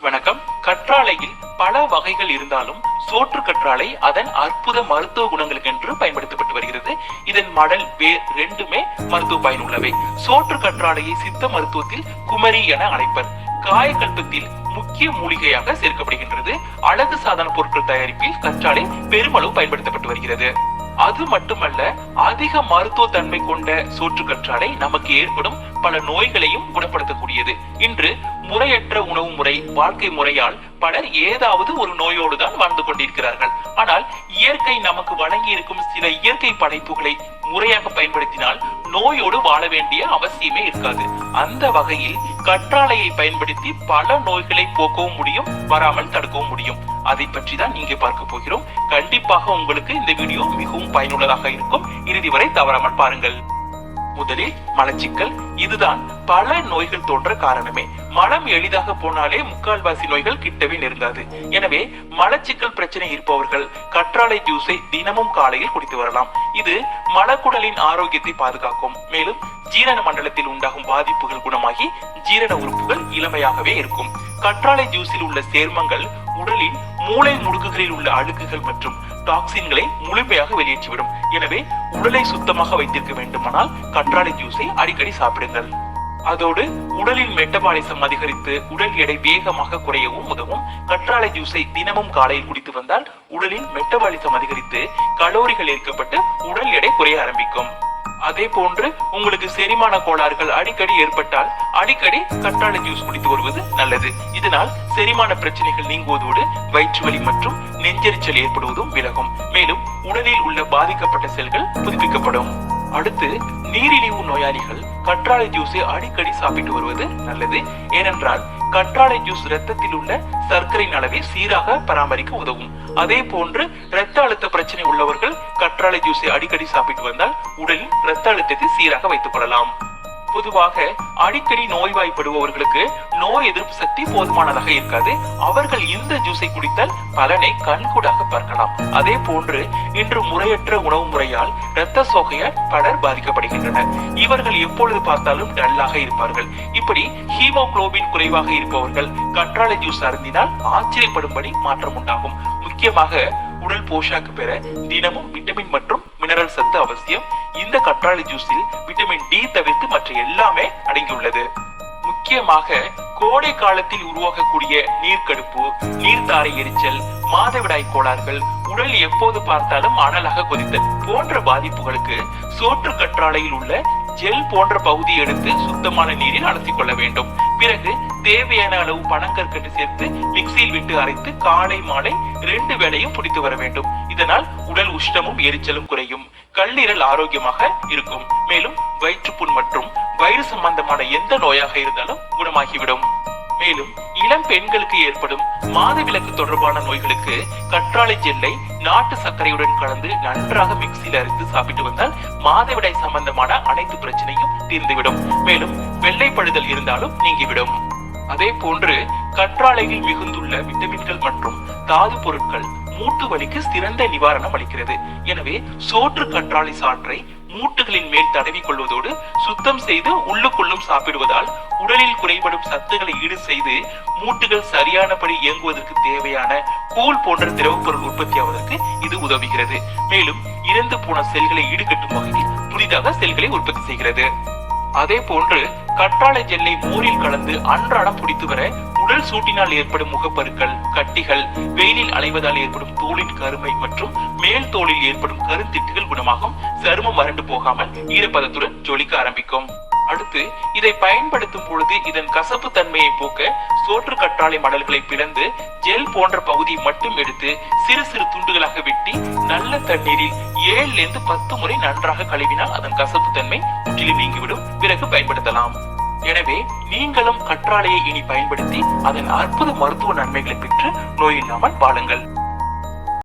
வணக்கம். கற்றாழையில் பல வகைகள் இருந்தாலும் சோற்று கற்றாழை அதன் அற்புத மருத்துவ குணங்களுக்கு என்று பயன்படுத்தப்பட்டு வருகிறது. இதன் மடல், வேர் ரெண்டுமே மருத்துவ பயனுள்ளவை. சோற்று கற்றாழையை சித்த மருத்துவத்தில் குமரி என அழைப்பர். காயக்கல்பத்தில் முக்கிய மூலிகையாக சேர்க்கப்படுகின்றது. அழகு சாதன பொருட்கள் தயாரிப்பில் கற்றாழை பெருமளவு பயன்படுத்தப்பட்டு வருகிறது. அது மட்டுமல்ல, அதிக மருத்துவ தன்மை கொண்ட சோற்று கற்றாழை நமக்கு ஏற்படும் பல நோய்களையும் குணப்படுத்தக்கூடியது. இன்று முறையற்ற உணவு முறை, வாழ்க்கை முறையால் பலர் ஏதாவது ஒரு நோயோடு தான் வாழ்ந்து கொண்டிருக்கிறார்கள். ஆனால் இயற்கை நமக்கு வழங்கி இருக்கும் சில இயற்கை படைப்புகளை முறையாக பயன்படுத்தினால் நோயோடு வாழ வேண்டிய அவசியமே இருக்காது. அந்த வகையில் கற்றாழையை பயன்படுத்தி பல நோய்களை போக்கவும் முடியும், வராமல் தடுக்கவும் முடியும். அதை பற்றி தான் இங்கே பார்க்க போகிறோம். கண்டிப்பாக உங்களுக்கு இந்த வீடியோ மிகவும் பயனுள்ளதாக இருக்கும். இறுதி வரை தவறாமல் பாருங்கள். முதலில் மலச்சிக்கல். இதுதான் பல நோய்கள் தோன்ற காரணமே. மலம் எளிதாக போனாலே முக்கால்வாசி நோய்கள் கிட்டவே நெருங்காது. எனவே மலச்சிக்கல் பிரச்சனை இருப்பவர்கள் கற்றாழை ஜூஸை தினமும் காலையில் குடித்து வரலாம். இது மலக்குடலின் ஆரோக்கியத்தை பாதுகாக்கும். மேலும் ஜீரண மண்டலத்தில் உண்டாகும் பாதிப்புகள் குணமாகி ஜீரண உறுப்புகள் இளமையாகவே இருக்கும். கற்றாழை ஜூஸில் உள்ள சேர்மங்கள் உடலின் மூளை முடுக்குகளில் உள்ள அழுக்குகள் மற்றும் டாக்ஸின்களை முழுமையாக வெளியேற்றிவிடும். எனவே உடலை சுத்தமாக வைத்திருக்க வேண்டுமானால் கற்றாழை ஜூஸை அடிக்கடி சாப்பிடுங்கள். அதோடு உடலின் மெட்டபாலிசம் அதிகரித்து உடல் எடை வேகமாக குறையவும் உதவும். கற்றாழை ஜூஸை தினமும் காலையில் குடித்து வந்தால் உடலின் மெட்டபாலிசம் அதிகரித்து கலோரிகள் ஏற்கப்பட்டு உடல் எடை குறைய ஆரம்பிக்கும். அதே போன்று உங்களுக்கு செரிமான கோளாறுகள் அடிக்கடி ஏற்பட்டால் அடிக்கடி கற்றாழை ஜூஸ் குடித்து வருவது நல்லது. இதனால் செரிமான பிரச்சனைகள் நீங்குவதோடு வயிற்று வலி மற்றும் நெஞ்செரிச்சல் ஏற்படுவதும் விலகும். மேலும் உடலில் உள்ள பாதிக்கப்பட்ட செல்கள் புதுப்பிக்கப்படும். அடுத்து நீரிழிவு நோயாளிகள் கற்றாழை ஜூஸை அடிக்கடி சாப்பிட்டு வருவது நல்லது. ஏனென்றால் கற்றாழை ஜூஸ் இரத்தத்தில் உள்ள சர்க்கரையின் அளவை சீராக பராமரிக்க உதவும். அதே போன்று இரத்த அழுத்த பிரச்சனை உள்ளவர்கள் கற்றாழை ஜூஸை அடிக்கடி சாப்பிட்டு வந்தால் உடலின் இரத்த அழுத்தத்தை சீராக வைத்துக் கொள்ளலாம். பொதுவாக அடிக்கடி நோய்வாய்ப்படுபவர்களுக்கு நோய் எதிர்ப்பு சக்தி போதுமானதாக இருக்காது. அவர்கள் இந்த ஜூஸை குடித்தால் பலனை கண்கூடாக பார்க்கலாம். அதே போன்று இன்று முறையற்ற உணவு முறையால் இரத்த சோகையால் பலர் பாதிக்கப்படுகின்றனர். இவர்கள் எப்பொழுது பார்த்தாலும் டல்லாக இருப்பார்கள். இப்படி ஹீமோகுளோபின் குறைவாக இருப்பவர்கள் கற்றாழை ஜூஸ் அருந்தினால் ஆச்சரியப்படும்படி மாற்றம் உண்டாகும். முக்கியமாக உடல் போஷாக்கு பெற தினமும் விட்டமின் மற்றும் மினரல் சத்து அவசியம். இந்த கற்றாழை ஜூஸில் விட்டமின் டி தவிர்த்து மற்ற எல்லாமே அடங்கியுள்ளது. முக்கியமாக கோடை காலத்தில் உருவாகக்கூடிய நீர்க்கடுப்பு, நீர்த்தாரை எரிச்சல், மாதவிடாய் கோளாறுகள், உடல் எப்போது பார்த்தாலும் அனலாக கொதித்தல் போன்ற பாதிப்புகளுக்கு சோற்று கற்றாழையில் உள்ள ஜெல் போன்ற பகுதியை எடுத்து சுத்தமான நீரில் அலசிக் கொள்ள வேண்டும். பிறகு தேவையான அளவு பனங்கற்கண்டு சேர்த்து மிக்சியில் விட்டு அரைத்து காலை மாலை 2 வேளையும் குடித்து வர வேண்டும். இதனால் உடல் உஷ்ணமும் எரிச்சலும் குறையும். கல்லீரல் ஆரோக்கியமாக இருக்கும். மேலும் வயிற்றுப்புண் மற்றும் வயிறு சம்பந்தமான எந்த நோயாக இருந்தாலும் குணமாகிவிடும். மேலும் இளம் பெண்களுக்கு ஏற்படும் மாதவிலக்கு தொடர்பான நோய்களுக்கு கற்றாழை ஜெல்லை நாட்டு சர்க்கரையுடன் கலந்து நன்றாக மிக்சியில் அரைத்து சாப்பிட்டு வந்தால் மாதவிடாய் சம்பந்தமான அனைத்து பிரச்சனையும் தீர்ந்துவிடும். மேலும் வெள்ளைப்படுதல் இருந்தாலும் நீங்கிவிடும். அதே போன்று கற்றாழையில் மிகுந்துள்ள விட்டமின்கள் மற்றும் தாது பொருட்கள் மூட்டு வலிக்கு சிறந்த நிவாரணம் அளிக்கிறது. எனவே சோற்று கற்றாழை சாற்றை மூட்டுகளின் மேல் தடவி கொள்வதோடு சுத்தம் செய்து உள்ளுக்குள்ளும் சாப்பிடுவதால் உடலில் குறைபடும் சத்துக்களை ஈடு செய்து மூட்டுகள் சரியானபடி இயங்குவதற்கு தேவையான கூழ் போன்ற திரவ பொருள் உற்பத்தியாவதற்கு இது உதவுகிறது. மேலும் இறந்து போன செல்களை ஈடுகட்டும் வகையில் புதிதாக செல்களை உற்பத்தி செய்கிறது. அதே போன்று கற்றாழை ஜெல்லை மோரில் கலந்து அன்றாடம் குடித்து வர உடல் சூட்டினால் ஏற்படும் முகப்பருக்கள், கட்டிகள், வெயிலில் அலைவதால் ஏற்படும் தோலின் கருமை மற்றும் மேல் தோலில் ஏற்படும் கருந்திட்டுகள் குணமாகும். சருமம் வறண்டு போகாமல் ஈரப்பதத்துடன் ஜொலிக்க ஆரம்பிக்கும். அடுத்து இதை பயன்படுத்தும் பொழுது இதன் கசப்பு தன்மையை போக்க சோற்று கற்றாழை மடல்களை பிளந்து ஜெல் போன்ற பகுதியை மட்டும் எடுத்து சிறு சிறு துண்டுகளாக வெட்டி நல்ல தண்ணீரில் 7 to 10 முறை நன்றாக கழுவினால் அதன் கசப்பு தன்மை முற்றிலும் நீங்கிவிடும். பிறகு பயன்படுத்தலாம். எனவே நீங்களும் கற்றாழையை இனி பயன்படுத்தி அதன் அற்புத மருத்துவ நன்மைகளை பெற்று நோய் இல்லாமல் வாழுங்கள்.